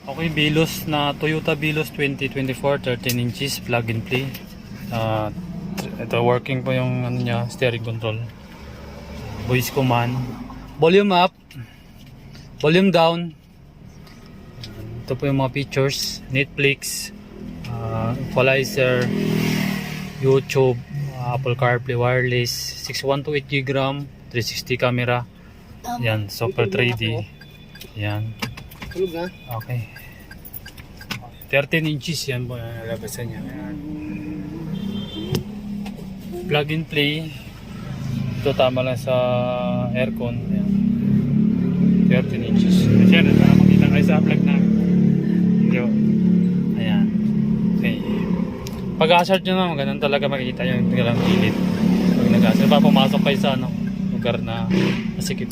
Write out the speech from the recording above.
Okay, Veloz na Toyota Veloz 2024 13 inches plug and play. Ito working po yung ano niya, steering control. Voice command. Volume up. Volume down. Ito po yung mga features. Netflix, equalizer, YouTube, Apple CarPlay wireless, 6128GB RAM, 360 camera. Yan, Super 3D. Yan. Okay. 13 inches yan po yung nalabasan niya. Ayan. Plug and play. Ito tama lang sa aircon. Ayan. 13 inches. Ayan, para makita kayo sa plug na. Ayan. Okay. Pag-hazard nyo naman, ganun talaga makikita yung galang pilit. Pag nag-hazard, pa pumasok kayo sa lugar na masikip.